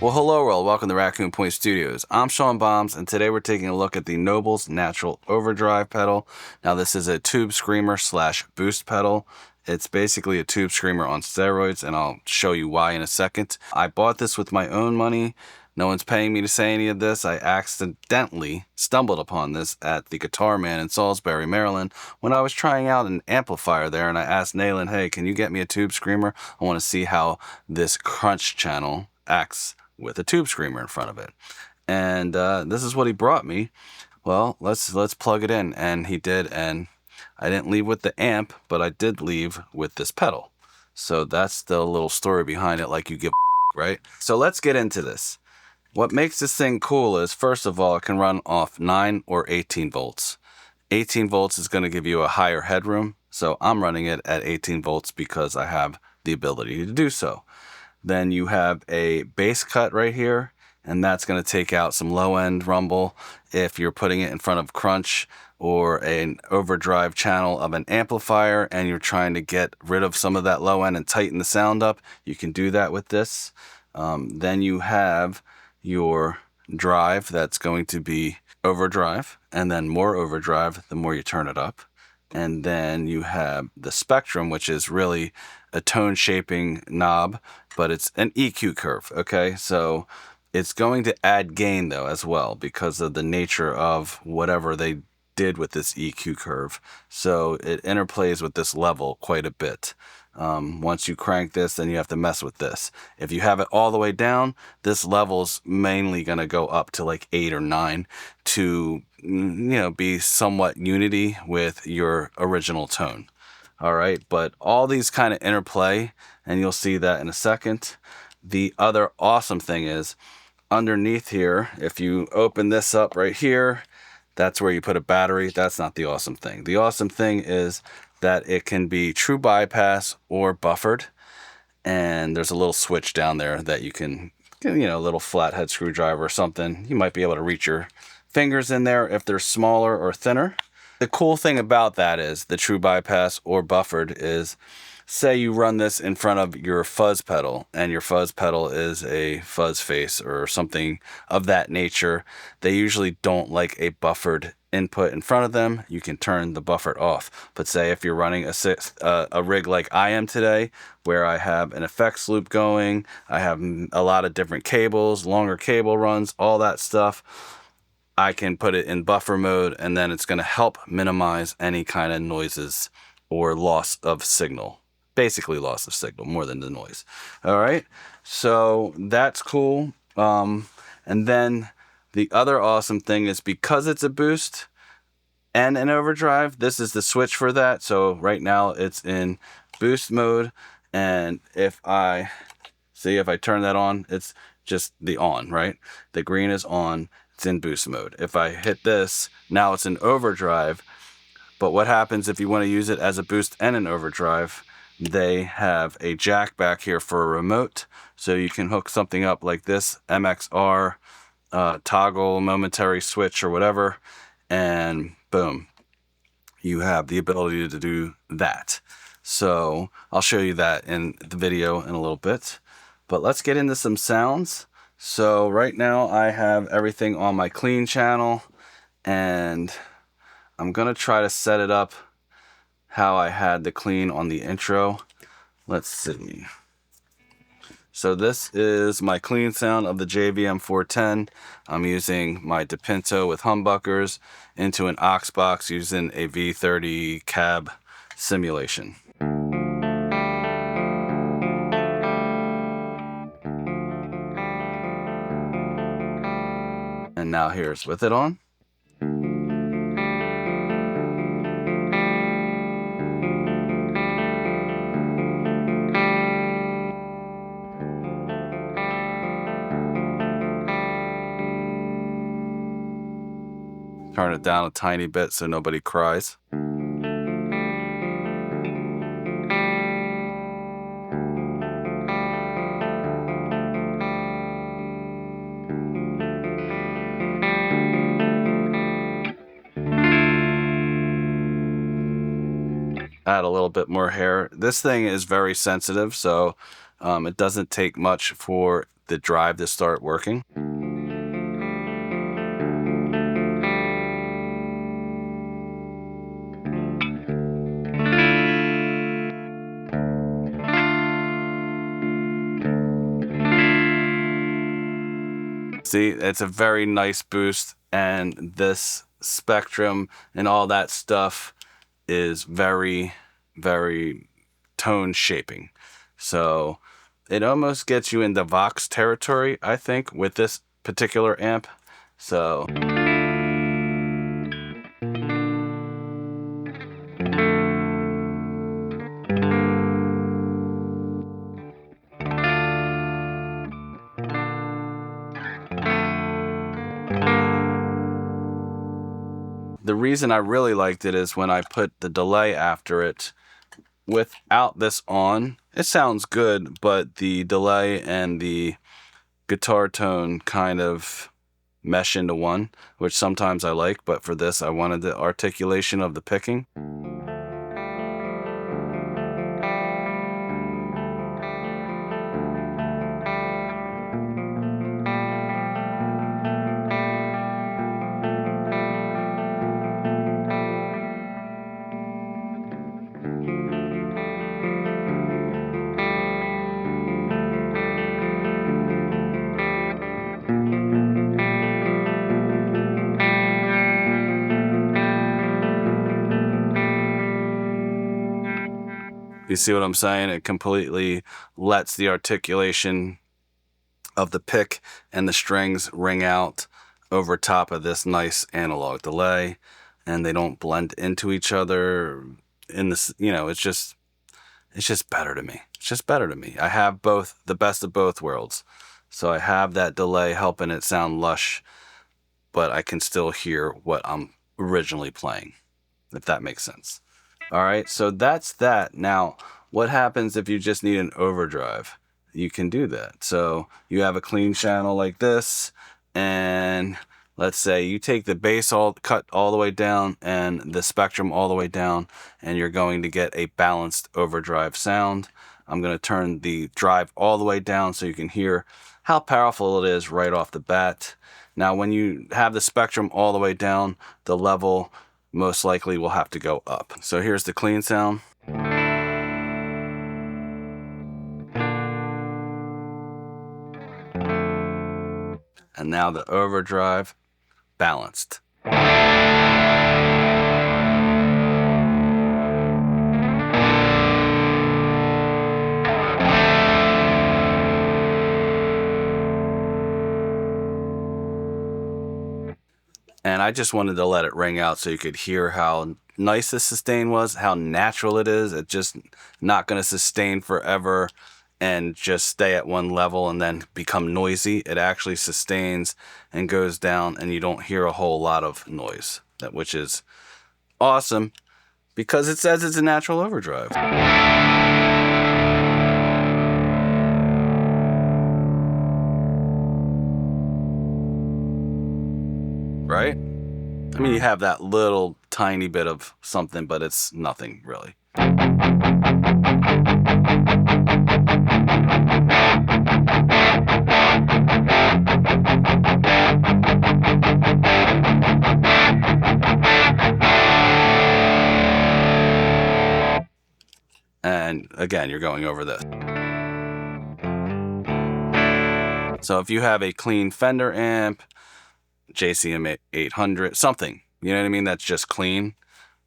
Well, hello world, welcome to Raccoon Point Studios. I'm Sean Bombs, and today we're taking a look at the Nobles Natural Overdrive pedal. Now this is a tube screamer slash boost pedal. It's basically a tube screamer on steroids, and I'll show you why in a second. I bought this with my own money. No one's paying me to say any of this. I accidentally stumbled upon this at the Guitar Man in Salisbury, Maryland, when I was trying out an amplifier there, and I asked Nayland, hey, can you get me a tube screamer? I want to see how this crunch channel acts with a tube screamer in front of it. And this is what he brought me. Well, let's plug it in. And he did, and I didn't leave with the amp, but I did leave with this pedal. So that's the little story behind it, like you give a right? So let's get into this. What makes this thing cool is, first of all, it can run off 9 or 18 volts. 18 volts is going to give you a higher headroom, so I'm running it at 18 volts because I have the ability to do so. Then you have a bass cut right here, and that's going to take out some low-end rumble if you're putting it in front of crunch or an overdrive channel of an amplifier and you're trying to get rid of some of that low end and tighten the sound up. You can do that with this. Then you have your drive that's going to be overdrive, and then more overdrive the more you turn it up. And then you have the spectrum, which is really a tone shaping knob, but it's an EQ curve, okay? So it's going to add gain though as well because of the nature of whatever they did with this EQ curve. So it interplays with this level quite a bit. Once you crank this, then you have to mess with this. If you have it all the way down, this level's mainly going to go up to like 8 or 9 to, be somewhat unity with your original tone. All right, but all these kind of interplay, and you'll see that in a second. The other awesome thing is underneath here, if you open this up right here, that's where you put a battery. That's not the awesome thing. The awesome thing is that it can be true bypass or buffered. And there's a little switch down there that you can, a little flathead screwdriver or something. You might be able to reach your fingers in there if they're smaller or thinner. The cool thing about that is the true bypass or buffered is, say you run this in front of your fuzz pedal, and your fuzz pedal is a fuzz face or something of that nature. They usually don't like a buffered input in front of them. You can turn the buffer off. But say if you're running a rig like I am today, where I have an effects loop going, I have a lot of different cables, longer cable runs, all that stuff, I can put it in buffer mode, and then it's going to help minimize any kind of noises or loss of signal. Basically loss of signal more than the noise. All right, so that's cool. And then the other awesome thing is, because it's a boost and an overdrive, this is the switch for that. So right now it's in boost mode, and if I turn that on, it's just the on, right? The green is on, it's in boost mode. If I hit this, now it's in overdrive. But what happens if you want to use it as a boost and an overdrive? They have a jack back here for a remote, so you can hook something up like this MXR toggle momentary switch or whatever, and boom, you have the ability to do that. So I'll show you that in the video in a little bit, but let's get into some sounds. So right now I have everything on my clean channel, and I'm gonna try to set it up how I had the clean on the intro. Let's see. So this is my clean sound of the JVM 410. I'm using my DePinto with humbuckers into an aux box using a V30 cab simulation. And now here's with it on. Turn it down a tiny bit so nobody cries. Add a little bit more hair. This thing is very sensitive, so it doesn't take much for the drive to start working. See, it's a very nice boost, and this spectrum and all that stuff is very, very tone shaping. So it almost gets you into Vox territory, I think, with this particular amp. So the reason I really liked it is when I put the delay after it. Without this on, it sounds good, but the delay and the guitar tone kind of mesh into one, which sometimes I like, but for this I wanted the articulation of the picking. You see what I'm saying? It completely lets the articulation of the pick and the strings ring out over top of this nice analog delay, and they don't blend into each other in this, it's just better to me. It's just better to me. I have both, the best of both worlds. So I have that delay helping it sound lush, but I can still hear what I'm originally playing, if that makes sense. All right, so that's that. Now, what happens if you just need an overdrive? You can do that. So you have a clean channel like this, and let's say you take the bass cut all the way down and the spectrum all the way down, and you're going to get a balanced overdrive sound. I'm going to turn the drive all the way down so you can hear how powerful it is right off the bat. Now, when you have the spectrum all the way down, the level most likely will have to go up. So here's the clean sound. And now the overdrive balanced. And I just wanted to let it ring out so you could hear how nice the sustain was, how natural it is. It's just not going to sustain forever and just stay at one level and then become noisy. It actually sustains and goes down, and you don't hear a whole lot of noise, which is awesome because it says it's a natural overdrive. Right? I mean, you have that little tiny bit of something, but it's nothing really. And again, you're going over this. So if you have a clean Fender amp, JCM 800, something, you know what I mean, that's just clean,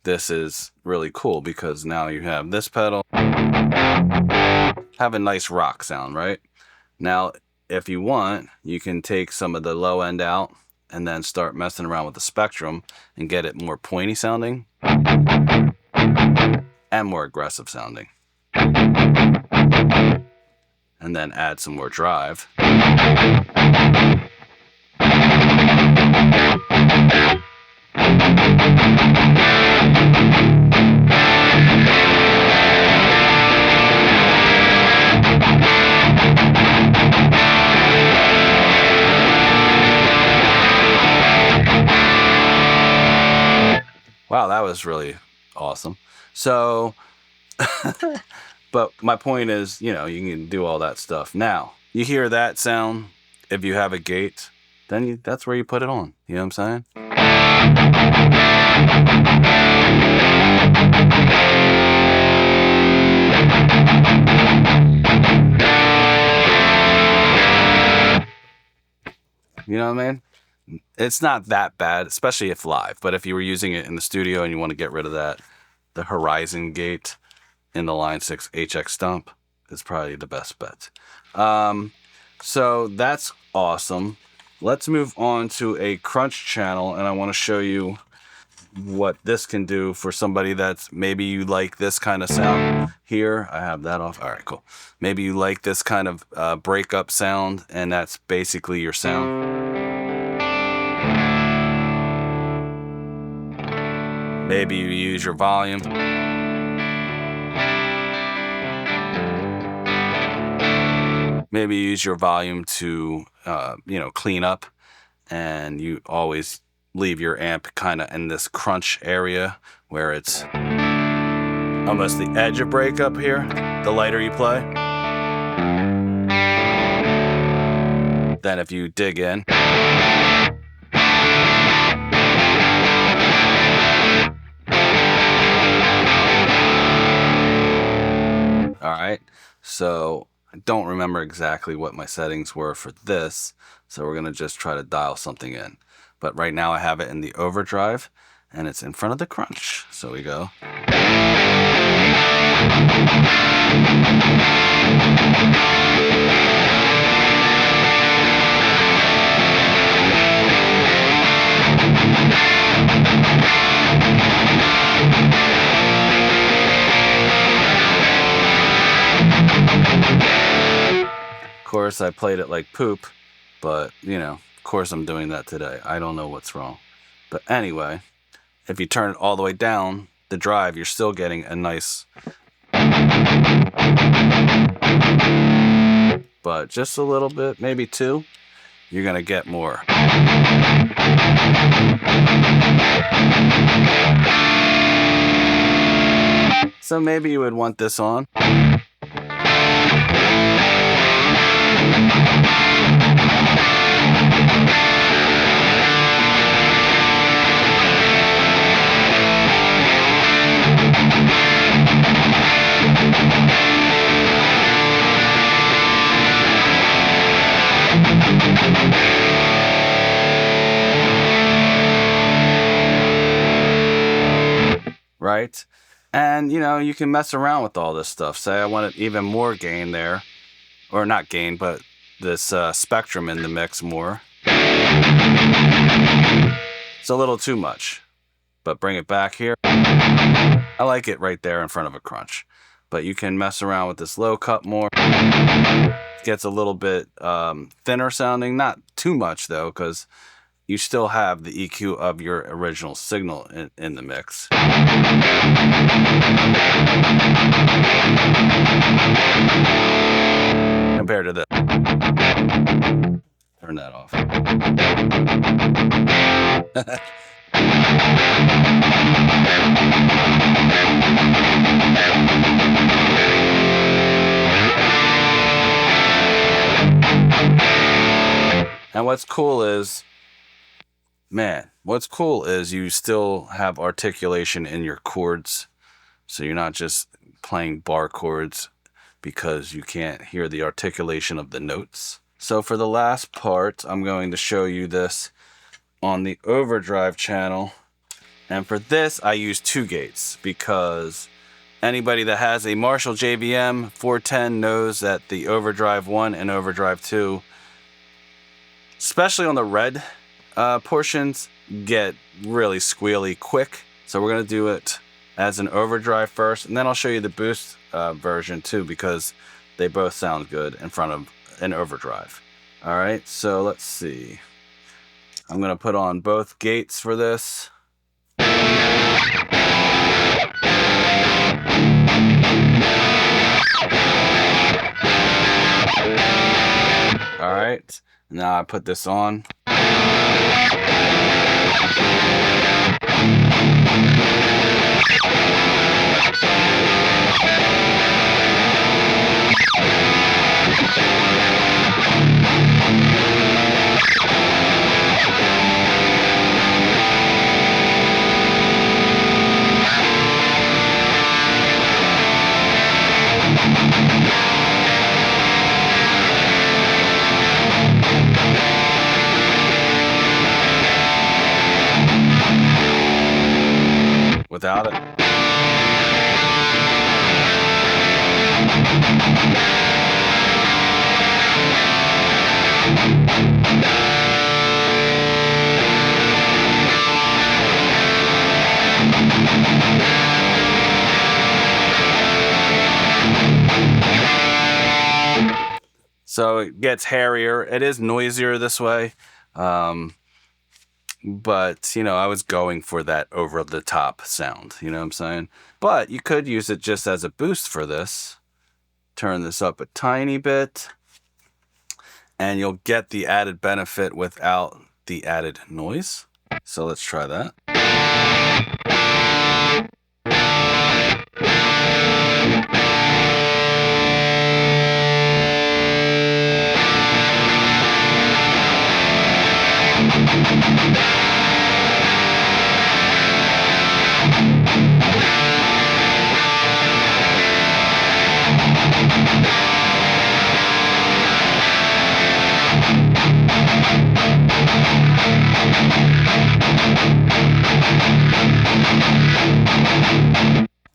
this is really cool because now you have this pedal, have a nice rock sound, right? Now, if you want, you can take some of the low end out and then start messing around with the spectrum and get it more pointy sounding and more aggressive sounding. And then add some more drive. Wow, that was really awesome. So, but my point is, you can do all that stuff. Now, you hear that sound if you have a gate, then that's where you put it on. You know what I'm saying? You know what I mean? It's not that bad, especially if live. But if you were using it in the studio and you want to get rid of that, the Horizon gate in the Line 6 HX Stump is probably the best bet. So that's awesome. Let's move on to a crunch channel, and I want to show you what this can do for somebody that's maybe you like this kind of sound. Here, I have that off. All right, cool. Maybe you like this kind of breakup sound, and that's basically your sound. Maybe you use your volume. Maybe you use your volume to, clean up, and you always leave your amp kind of in this crunch area where it's almost the edge of breakup here. The lighter you play, then if you dig in, all right. So I don't remember exactly what my settings were for this, so we're gonna just try to dial something in. But right now I have it in the overdrive, and it's in front of the crunch. So we go. Of course, I played it like poop, but, of course I'm doing that today. I don't know what's wrong. But anyway, if you turn it all the way down, the drive, you're still getting a nice... But just a little bit, maybe 2, you're going to get more. So maybe you would want this on. Right? And, you can mess around with all this stuff. Say I wanted even more gain there. Or not gain, but this spectrum in the mix more. It's a little too much. But bring it back here. I like it right there in front of a crunch. But you can mess around with this low cut more. It gets a little bit thinner sounding. Not too much, though, because you still have the EQ of your original signal in the mix. Compared to this. Turn that off. And what's cool is, you still have articulation in your chords. So you're not just playing bar chords because you can't hear the articulation of the notes. So for the last part, I'm going to show you this on the overdrive channel. And for this, I use 2 gates because anybody that has a Marshall JVM 410 knows that the overdrive 1 and overdrive 2, especially on the red portions, get really squealy quick. So we're going to do it as an overdrive first, and then I'll show you the boost version too, because they both sound good in front of an overdrive. All right, so let's see. I'm going to put on both gates for this. All right, now I put this on. So it gets hairier. It is noisier this way. But, you know, I was going for that over-the-top sound. You know what I'm saying? But you could use it just as a boost for this. Turn this up a tiny bit. And you'll get the added benefit without the added noise. So let's try that.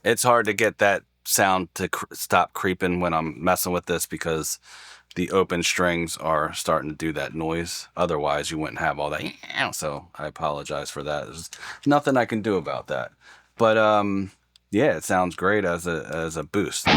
It's hard to get that sound to stop creeping when I'm messing with this because the open strings are starting to do that noise. Otherwise, you wouldn't have all that. So I apologize for that. There's nothing I can do about that. But yeah, it sounds great as a boost.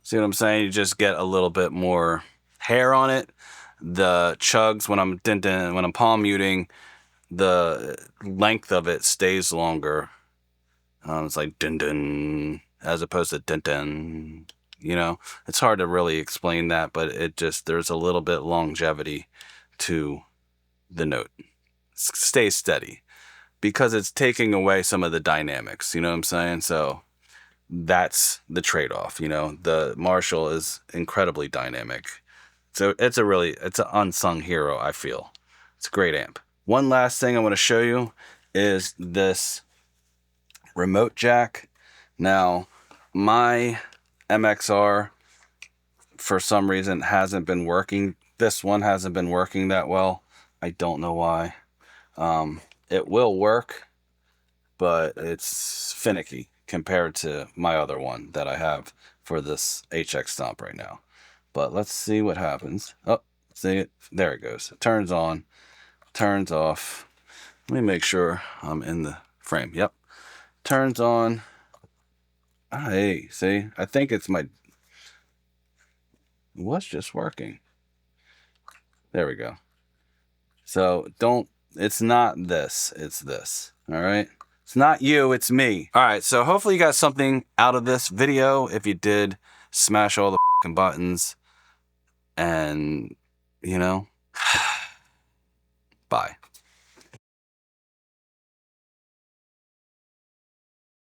See what I'm saying? You just get a little bit more hair on it. The chugs when I'm palm muting, the length of it stays longer. It's like dun dun as opposed to dun dun. You know, it's hard to really explain that, but there's a little bit longevity to the note. Stays steady because it's taking away some of the dynamics. You know what I'm saying? So that's the trade-off. You know, the Marshall is incredibly dynamic. So it's an unsung hero, I feel. It's a great amp. One last thing I want to show you is this remote jack. Now, my MXR, for some reason, hasn't been working. This one hasn't been working that well. I don't know why. It will work, but it's finicky compared to my other one that I have for this HX Stomp right now. But let's see what happens. Oh, see it? There it goes. It turns on, turns off. Let me make sure I'm in the frame. Yep. Turns on. Hey, see? I think it's my... What's just working? There we go. So it's not this, it's this. All right? It's not you, it's me. All right, so hopefully you got something out of this video. If you did, smash all the buttons and, you know,